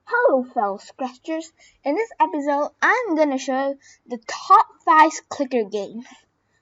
Hello fellow scratchers, in this episode I'm gonna show the top 5 clicker games.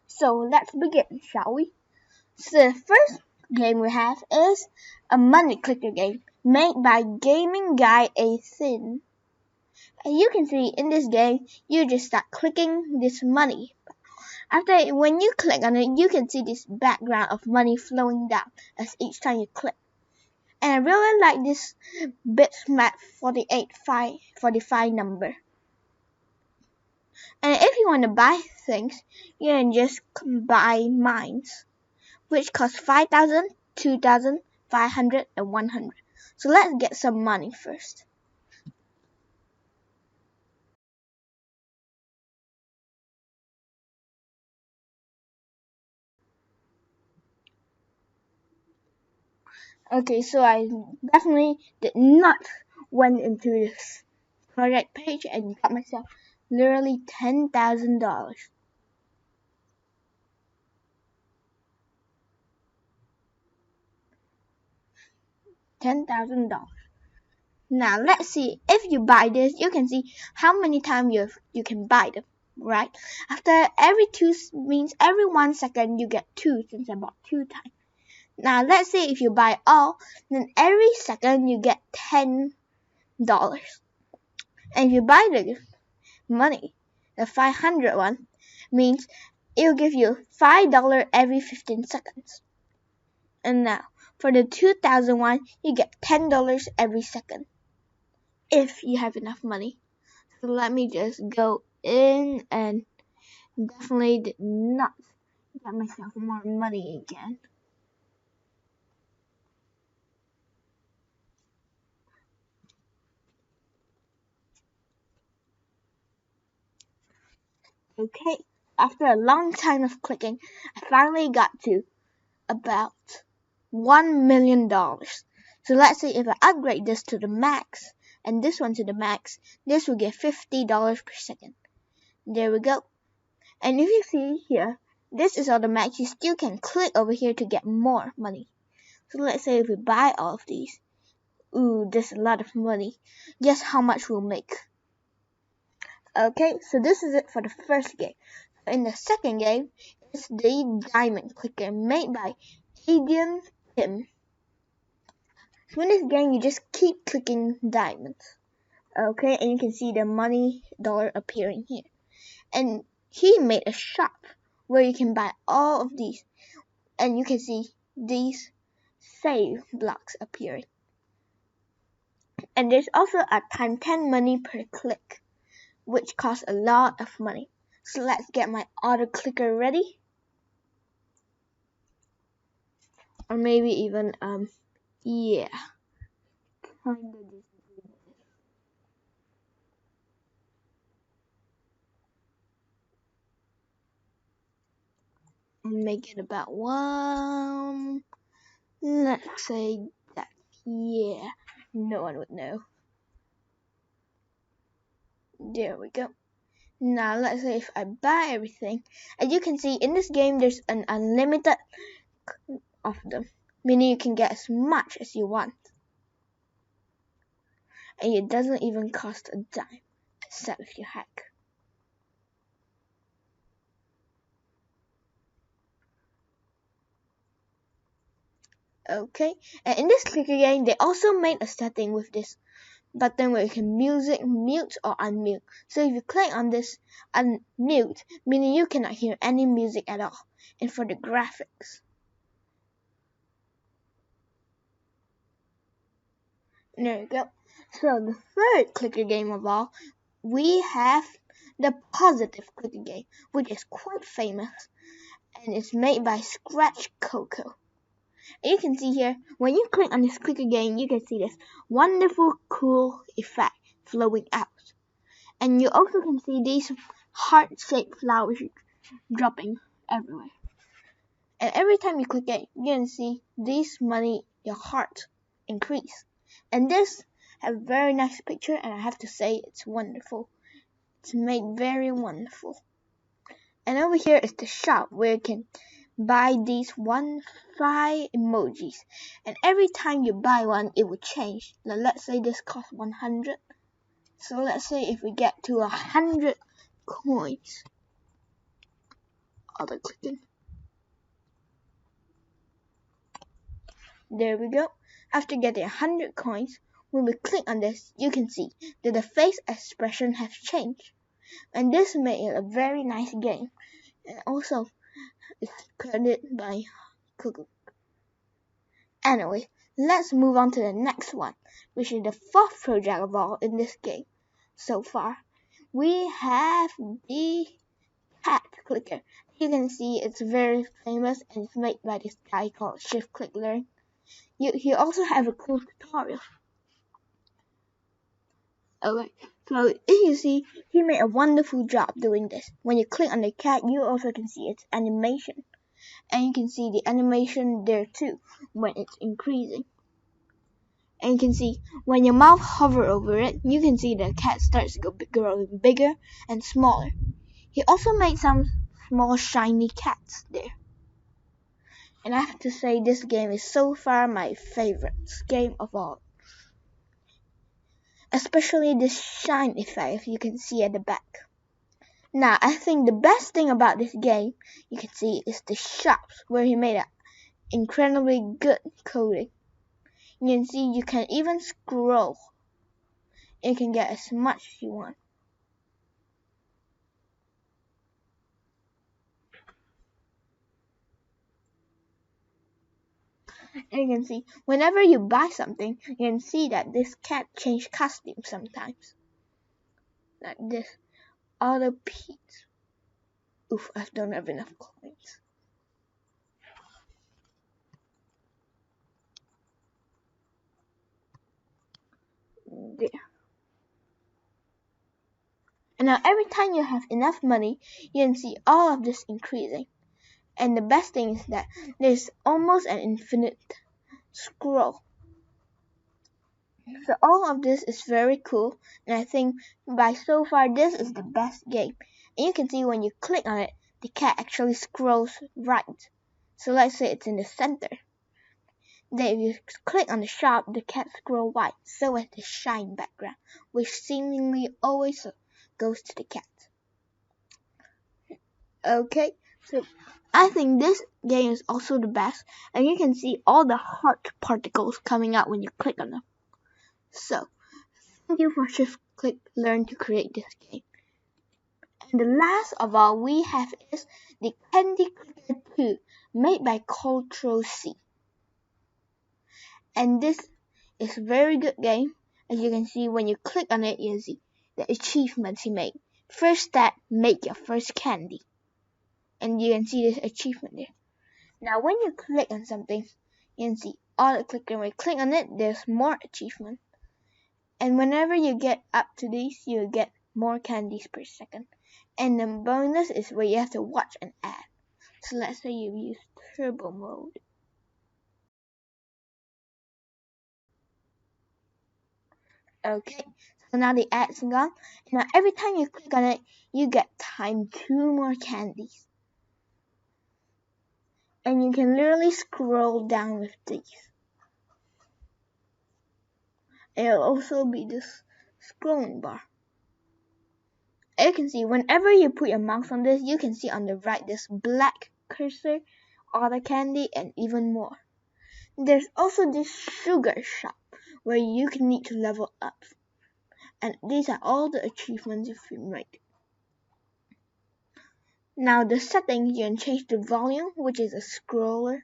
So let's begin, shall we? So the first game we have is a money clicker game made by Gaming Guy A Thin. And you can see in this game you just start clicking this money. When you click on it, you can see this background of money flowing down as each time you click. And I really like this bitmap 45 number. And if you want to buy things, you can just buy mines, which cost 5,000, 2,000, 500, and 100. So let's get some money first. Okay, so I definitely did not went into this project page and got myself literally $10,000. $10,000. Now let's see, if you buy this, you can see how many times you can buy them, right? After every 2 means every 1 second you get 2, since I bought 2 times. Now let's say if you buy all, then every second you get $10. And if you buy the money, the 500 one, means it will give you $5 every 15 seconds. And now for the 2,000 one, you get $10 every second, if you have enough money. So let me just go in and definitely did not get myself more money again. Okay, after a long time of clicking, I finally got to about $1 million. So let's say if I upgrade this to the max and this one to the max, this will get $50 per second. There we go. And if you see here, this is all the max. You still can click over here to get more money. So let's say if we buy all of these, ooh, there's a lot of money. Guess how much we'll make. Okay, so this is it for the first game. In the second game, it's the diamond clicker made by Adrian Tim. So in this game, you just keep clicking diamonds. Okay, and you can see the money dollar appearing here. And he made a shop where you can buy all of these. And you can see these save blocks appearing. And there's also a time 10 money per click, which costs a lot of money. So let's get my auto clicker ready. Or maybe even, yeah. Kinda just do this. And make it about 1. Let's say that, yeah. No one would know. There we go. Now let's say if I buy everything, as you can see in this game there's an unlimited of them, meaning you can get as much as you want. And it doesn't even cost a dime, except if you hack. Okay, and in this clicker game they also made a setting with this button where you can mute or unmute. So if you click on this unmute, meaning you cannot hear any music at all. And for the graphics, there you go. So the third clicker game of all, we have the positive clicker game, which is quite famous and it's made by Scratch Coco. And you can see here, when you click on this clicker game, you can see this wonderful cool effect flowing out. And you also can see these heart-shaped flowers dropping everywhere. And every time you click it, you can see this money, your heart, increase. And this have a very nice picture, and I have to say it's wonderful. It's made very wonderful. And over here is the shop where you can buy these 1-5 emojis, and every time you buy one it will change. Now let's say this costs 100, so let's say if we get to 100 coins, auto clicking, there we go. After getting 100 coins, when we click on this, you can see that the face expression has changed, and this made it a very nice game. And also it's credited by Google. Anyway, let's move on to the next one, which is the fourth project of all in this game so far. We have the cat clicker. You can see it's very famous and it's made by this guy called Shift Click Learn. You also have a cool tutorial. Alright, so if you see, he made a wonderful job doing this. When you click on the cat, you also can see its animation. And you can see the animation there too when it's increasing. And you can see when your mouse hovers over it, you can see the cat starts growing bigger and smaller. He also made some small shiny cats there. And I have to say, this game is so far my favorite game of all. Especially this shine effect you can see at the back. Now, I think the best thing about this game, you can see, is the shops, where he made an incredibly good coding. You can see you can even scroll. You can get as much as you want. And you can see, whenever you buy something, you can see that this cat changed costume sometimes. Like this. Auto Pete. Oof, I don't have enough coins. There. And now every time you have enough money, you can see all of this increasing. And the best thing is that there's almost an infinite scroll. So all of this is very cool, and I think by so far this is the best game. And you can see when you click on it, the cat actually scrolls right. So let's say it's in the center. Then if you click on the shop, the cat scrolls white, so as the shine background, which seemingly always goes to the cat. Okay, so I think this game is also the best, and you can see all the heart particles coming out when you click on them. So, thank you for Shift Click Learn to create this game. And the last of all we have is the Candy Clicker 2, made by Control C. And this is a very good game. As you can see, when you click on it, you can see the achievements he made. First step, make your first candy. And you can see this achievement there. Now, when you click on something, you can see auto clicker. When you click on it, there's more achievement. And whenever you get up to these, you get more candies per second. And the bonus is where you have to watch an ad. So let's say you use turbo mode. Okay, so now the ad's gone. Now every time you click on it, you get times 2 more candies. And you can literally scroll down with these. It'll also be this scrolling bar. You can see whenever you put your mouse on this, you can see on the right this black cursor, other candy, and even more. There's also this sugar shop where you can need to level up. And these are all the achievements you've made. Now the settings, you can change the volume, which is a scroller.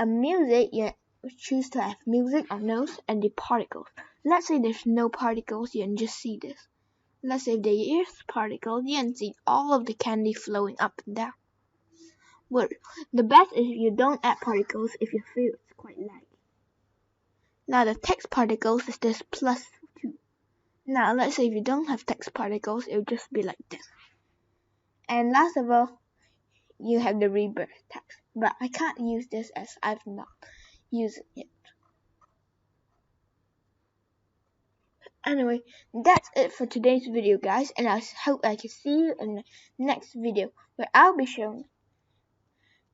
A music, you choose to have music or notes, and the particles. Let's say there's no particles, you can just see this. Let's say there is particles, you can see all of the candy flowing up and down. Well, the best is if you don't add particles if you feel it's quite laggy. Now the text particles is this +2. Now let's say if you don't have text particles, it will just be like this. And last of all, you have the rebirth text. But I can't use this as I've not used it. Anyway, that's it for today's video, guys, and I hope I can see you in the next video where I'll be showing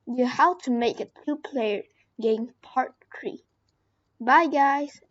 you how to make a 2-player game part 3. Bye guys.